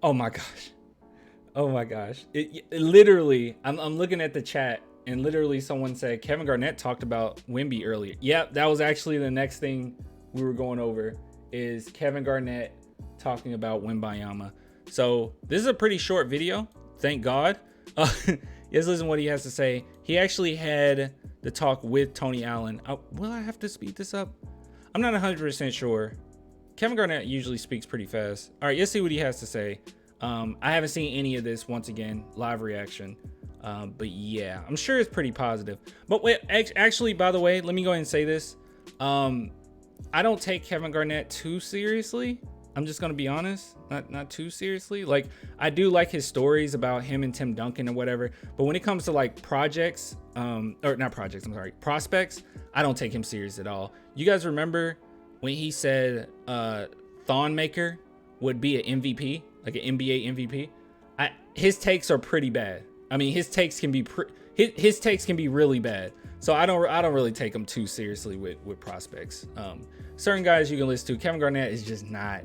Oh my gosh. Oh my gosh. It literally, I'm looking at the chat and literally someone said Kevin Garnett talked about Wemby earlier. Yep, that was actually the next thing we were going over is Kevin Garnett talking about Wembanyama. So this is a pretty short video. Thank God. Let's listen to what he has to say. He actually had the talk with Tony Allen. Will I have to speed this up? I'm not 100% sure. Kevin Garnett usually speaks pretty fast. All right, let's see what he has to say. I haven't seen any of this, once again, live reaction. But yeah, I'm sure it's pretty positive. But wait, actually, by the way, let me go ahead and say this. I don't take Kevin Garnett too seriously. I'm just gonna be honest, not too seriously. Like, I do like his stories about him and Tim Duncan or whatever. But when it comes to like projects, or not projects, I'm sorry, prospects, I don't take him serious at all. You guys remember when he said Thonmaker would be an MVP, like an NBA MVP? His takes are pretty bad. I mean, his takes can be his takes can be really bad. So I don't really take him too seriously with prospects. Certain guys you can listen to. Kevin Garnett is just not.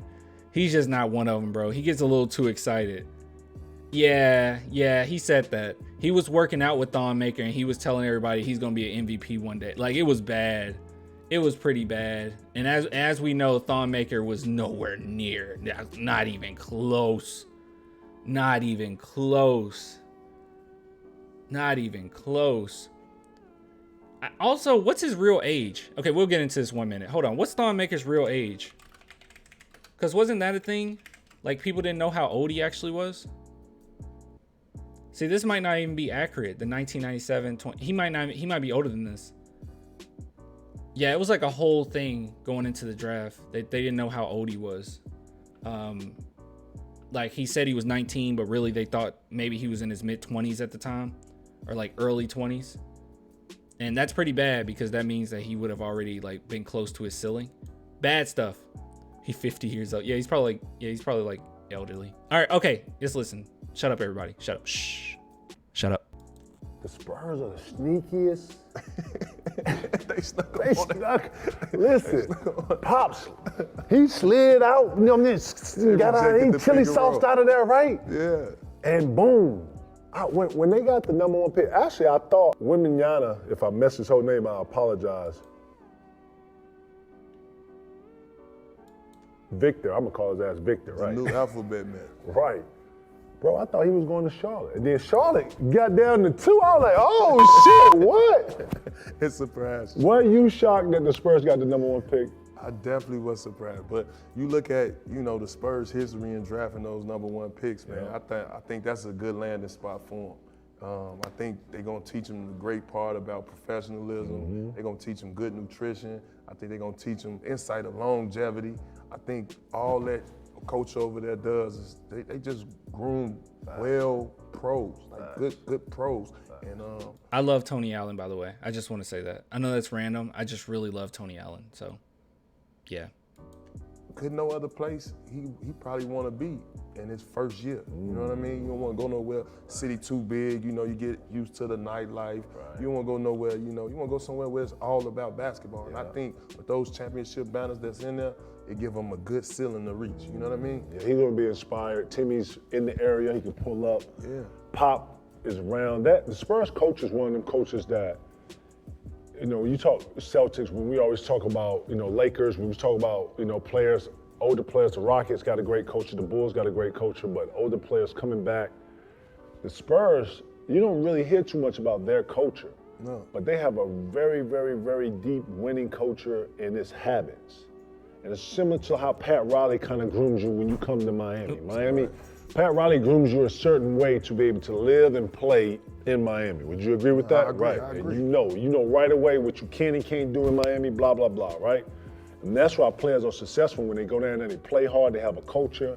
He's just not one of them, bro. He gets a little too excited. Yeah, he said that. He was working out with Thonmaker and he was telling everybody he's gonna be an MVP one day. Like, it was bad. It was pretty bad. And as we know, Thonmaker was nowhere near. Not even close. Not even close. Not even close. Also, what's his real age? Okay, we'll get into this 1 minute. Hold on. What's Thonmaker's real age? Because wasn't that a thing? Like, people didn't know how old he actually was? See, this might not even be accurate. The 1997, 20, he might be older than this. Yeah, it was like a whole thing going into the draft. They didn't know how old he was. Like, he said he was 19, but really they thought maybe he was in his mid-20s at the time, or like early 20s. And that's pretty bad because that means that he would have already like been close to his ceiling. Bad stuff. He's 50 years old. Yeah, he's probably like elderly. All right, okay, just listen. Shut up, everybody. Shut up. Shh. Shut up. The Spurs are the sneakiest. They snuck. Listen, Pops, he slid out, you know what I mean? Got out, he chili sauced out of there, right? Yeah. And boom. When they got the #1 pick, actually I thought Wembanyama, if I messed his whole name, I apologize. Victor, I'm gonna call his ass Victor, right? The new alphabet man. Right. Bro, I thought he was going to Charlotte. And then Charlotte got down to 2. I was like, oh shit, what? It's surprised. Were you shocked that the Spurs got the #1 pick? I definitely was surprised. But you look at, the Spurs' history in drafting those #1 picks, man. Yeah. I think that's a good landing spot for them. I think they're going to teach them the great part about professionalism. Mm-hmm. They're going to teach them good nutrition. I think they're going to teach them insight of longevity. I think all that coach over there does is they just groom pros, like good pros. And I love Tony Allen, by the way. I just want to say that. I know that's random. I just really love Tony Allen. So, yeah. Could no other place he probably want to be in his first year. You know what I mean? You don't want to go nowhere, city too big, you get used to the nightlife. Right. You don't want to go nowhere, you want to go somewhere where it's all about basketball. Yeah. And I think with those championship banners that's in there, it give him a good ceiling to reach. You know what I mean? Yeah, he's gonna be inspired. Timmy's in the area, he can pull up. Yeah. Pop is around. The Spurs coach is one of them coaches that, when you talk Celtics, when we always talk about, Lakers, when we talk about, players, older players, the Rockets got a great coach, the Bulls got a great coach, but older players coming back. The Spurs, you don't really hear too much about their culture. No. But they have a very, very, very deep winning culture and its habits. And it's similar to how Pat Riley kind of grooms you when you come to Miami. Pat Riley grooms you a certain way to be able to live and play in Miami. Would you agree with that? I agree, right. I agree. And you know right away what you can and can't do in Miami, blah, blah, blah, right? And that's why players are successful when they go down there and they play hard, they have a culture.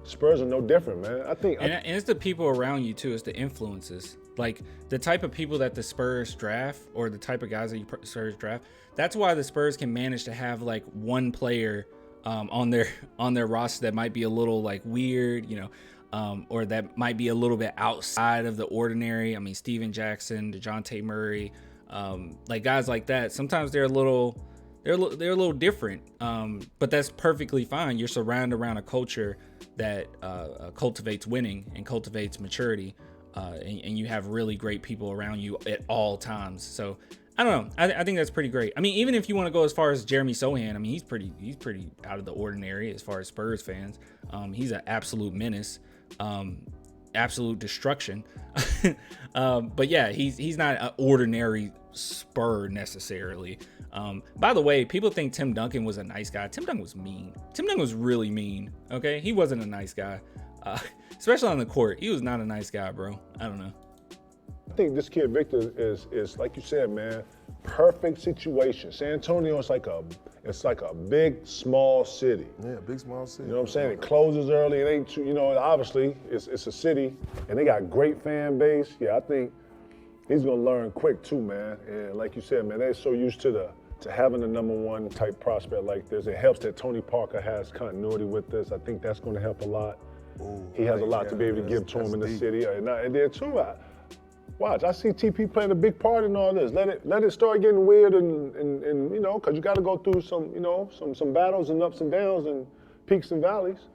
Spurs are no different, man. I think. And it's the people around you too, it's the influences. Like the type of people that the Spurs draft or the type of guys that Spurs draft, that's why the Spurs can manage to have like one player on their roster that might be a little like weird, or that might be a little bit outside of the ordinary. I mean, Steven Jackson, DeJounte Murray, like guys like that. Sometimes they're a little They're a little different, but that's perfectly fine. You're surrounded around a culture that cultivates winning and cultivates maturity, and you have really great people around you at all times. So I don't know. I think that's pretty great. I mean, even if you want to go as far as Jeremy Sohan, I mean, he's pretty out of the ordinary as far as Spurs fans. He's an absolute menace, absolute destruction. But yeah, he's not an ordinary Spur necessarily. By the way, people think Tim Duncan was a nice guy. Tim Duncan was mean. Tim Duncan was really mean. Okay, he wasn't a nice guy, especially on the court. He was not a nice guy, bro. I don't know. I think this kid Victor is like you said, man, perfect situation. San Antonio is like a big small city. Yeah, big small city. You know what I'm saying? It closes early. It ain't too, obviously it's a city, and they got great fan base. Yeah, I think he's gonna learn quick too, man. And like you said, man, they're so used to having a number one type prospect like this. It helps that Tony Parker has continuity with this. I think that's gonna help a lot. Ooh, he has a lot to be able to give to him in the city. And then too, watch, I see TP playing a big part in all this. Let it start getting weird and because you got to go through some battles and ups and downs and peaks and valleys.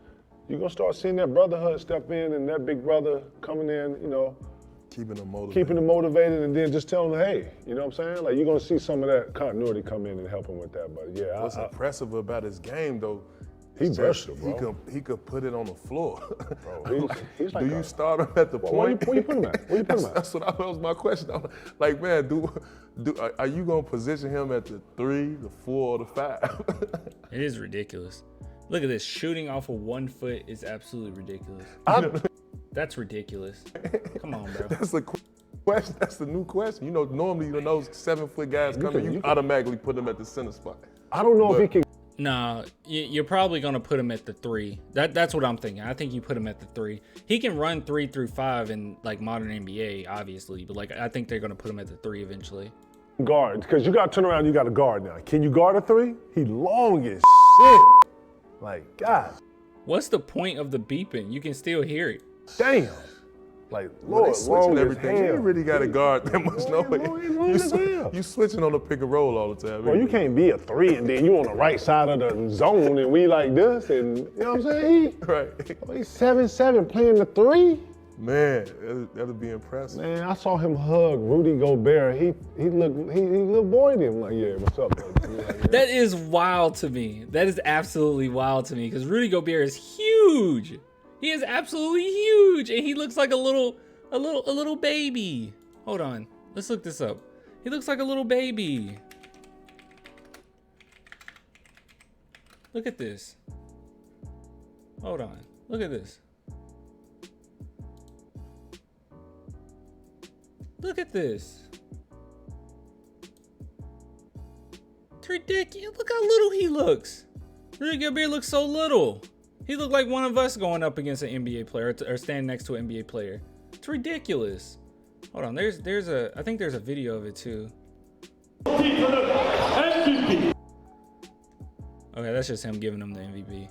You're gonna start seeing that brotherhood step in and that big brother coming in, keeping them motivated, and then just telling them, hey, you know what I'm saying? Like you're gonna see some of that continuity come in and help him with that. But yeah, what's impressive about his game though? He's versatile, bro. He could put it on the floor. Bro, he's like do you start him at the point? Where you put him at? Where you put him at? That was my question. I'm like, man, are you gonna position him at the 3, the 4, or the 5? It is ridiculous. Look at this. Shooting off of 1 foot is absolutely ridiculous. That's ridiculous. Come on, bro. That's the question. That's the new question. Normally those 7-foot guys come in, you automatically put them at the center spot. I don't know if he can. Nah, you're probably gonna put him at the 3. That's what I'm thinking. I think you put him at the 3. He can run 3 through 5 in like modern NBA, obviously, but like I think they're gonna put him at the 3 eventually. Guard, because you gotta turn around. You got to guard now. Can you guard a 3? He long as shit. Like God. What's the point of the beeping? You can still hear it. Damn. Like Lord, switching everything. You ain't really got to guard that much you switching on the pick and roll all the time. Bro, you can't be a 3 and then you on the right side of the zone and we like this and you know what I'm saying? Right. He's 7'7" playing the 3. Man, that'll be impressive. Man, I saw him hug Rudy Gobert. He little boyed him like, yeah, what's up? Like, that is wild to me. That is absolutely wild to me because Rudy Gobert is huge. He is absolutely huge, and he looks like a little baby. Hold on, let's look this up. He looks like a little baby. Look at this. Hold on, look at this. Look at this. It's ridiculous. Look how little he looks. Rudy Gobert looks so little. He looked like one of us going up against an NBA player or standing next to an NBA player. It's ridiculous. Hold on, I think there's a video of it too. Okay, that's just him giving him the MVP.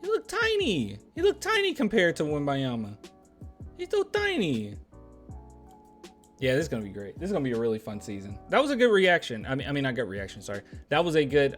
He looked tiny. He looked tiny compared to Wembanyama. He's so tiny. Yeah, this is gonna be great. This is gonna be a really fun season. That was a good reaction. I mean, not good reaction. Sorry. That was a good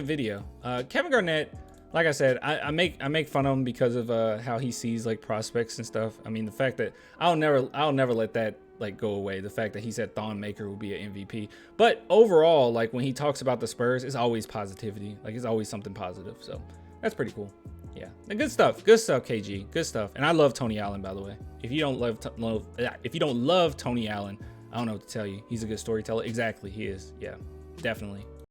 video. Kevin Garnett, like I said, I make fun of him because of how he sees like prospects and stuff. I mean, the fact that I'll never let that like go away. The fact that he said Thon Maker will be an MVP. But overall, like when he talks about the Spurs, it's always positivity. Like it's always something positive. So that's pretty cool. Yeah, and good stuff, KG, good stuff. And I love Tony Allen, by the way. If you don't love Tony Allen, I don't know what to tell you. He's a good storyteller. Exactly, he is. Yeah, definitely.